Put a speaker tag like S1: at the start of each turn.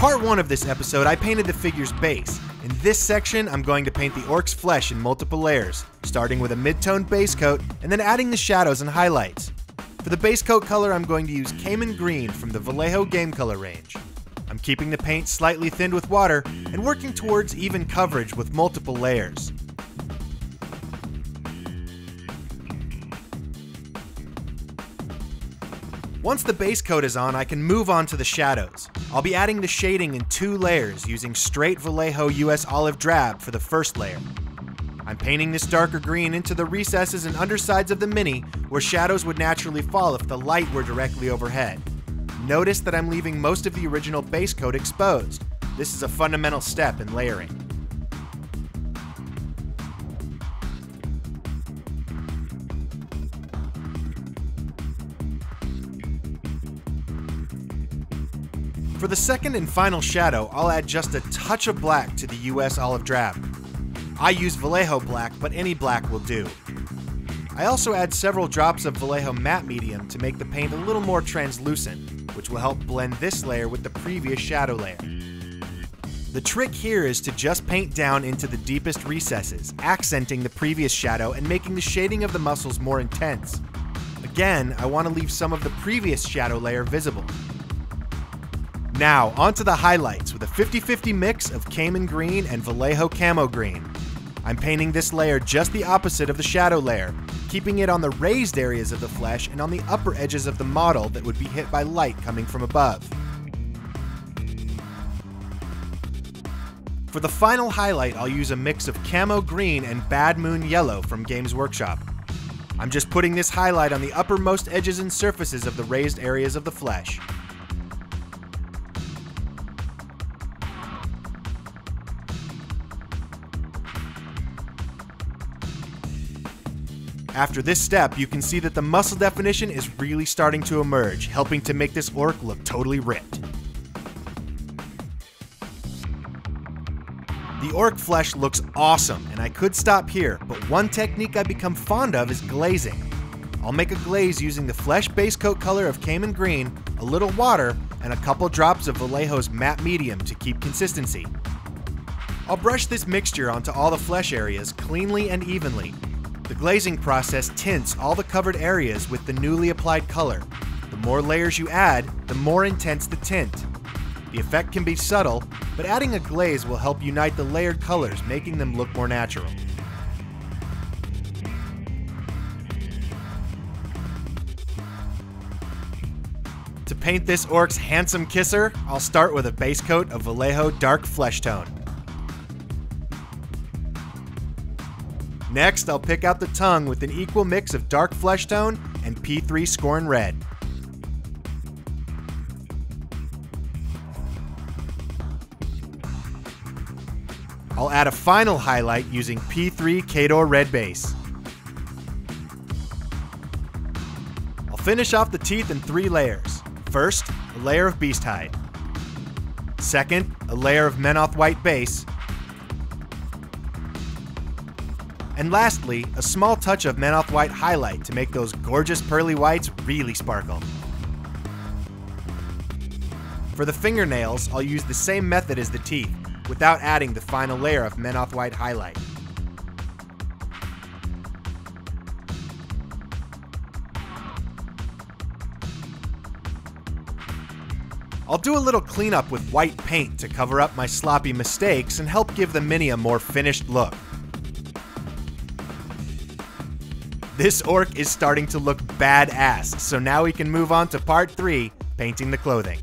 S1: part 1 of this episode, I painted the figure's base. In this section, I'm going to paint the orc's flesh in multiple layers, starting with a mid-toned base coat and then adding the shadows and highlights. For the base coat color, I'm going to use Cayman Green from the Vallejo game color range. I'm keeping the paint slightly thinned with water and working towards even coverage with multiple layers. Once the base coat is on, I can move on to the shadows. I'll be adding the shading in 2 layers using straight Vallejo US Olive Drab for the first layer. I'm painting this darker green into the recesses and undersides of the Mini where shadows would naturally fall if the light were directly overhead. Notice that I'm leaving most of the original base coat exposed. This is a fundamental step in layering. For the second and final shadow, I'll add just a touch of black to the US Olive Drab. I use Vallejo black, but any black will do. I also add several drops of Vallejo matte medium to make the paint a little more translucent, which will help blend this layer with the previous shadow layer. The trick here is to just paint down into the deepest recesses, accenting the previous shadow and making the shading of the muscles more intense. Again, I want to leave some of the previous shadow layer visible. Now, onto the highlights with a 50-50 mix of Cayman Green and Vallejo Camo Green. I'm painting this layer just the opposite of the shadow layer, keeping it on the raised areas of the flesh and on the upper edges of the model that would be hit by light coming from above. For the final highlight, I'll use a mix of Camo Green and Bad Moon Yellow from Games Workshop. I'm just putting this highlight on the uppermost edges and surfaces of the raised areas of the flesh. After this step, you can see that the muscle definition is really starting to emerge, helping to make this orc look totally ripped. The orc flesh looks awesome, and I could stop here, but one technique I've become fond of is glazing. I'll make a glaze using the flesh base coat color of Cayman Green, a little water, and a couple drops of Vallejo's matte medium to keep consistency. I'll brush this mixture onto all the flesh areas cleanly and evenly. The glazing process tints all the covered areas with the newly applied color. The more layers you add, the more intense the tint. The effect can be subtle, but adding a glaze will help unite the layered colors, making them look more natural. To paint this orc's handsome kisser, I'll start with a base coat of Vallejo Dark Flesh Tone. Next, I'll pick out the tongue with an equal mix of Dark Flesh Tone and P3 Scorn Red. I'll add a final highlight using P3 Kador Red Base. I'll finish off the teeth in 3 layers. First, a layer of Beast Hide. Second, a layer of Menoth White Base. And lastly, a small touch of Menoth White highlight to make those gorgeous pearly whites really sparkle. For the fingernails, I'll use the same method as the teeth, without adding the final layer of Menoth White highlight. I'll do a little cleanup with white paint to cover up my sloppy mistakes and help give the Mini a more finished look. This orc is starting to look badass, so now we can move on to part 3, painting the clothing.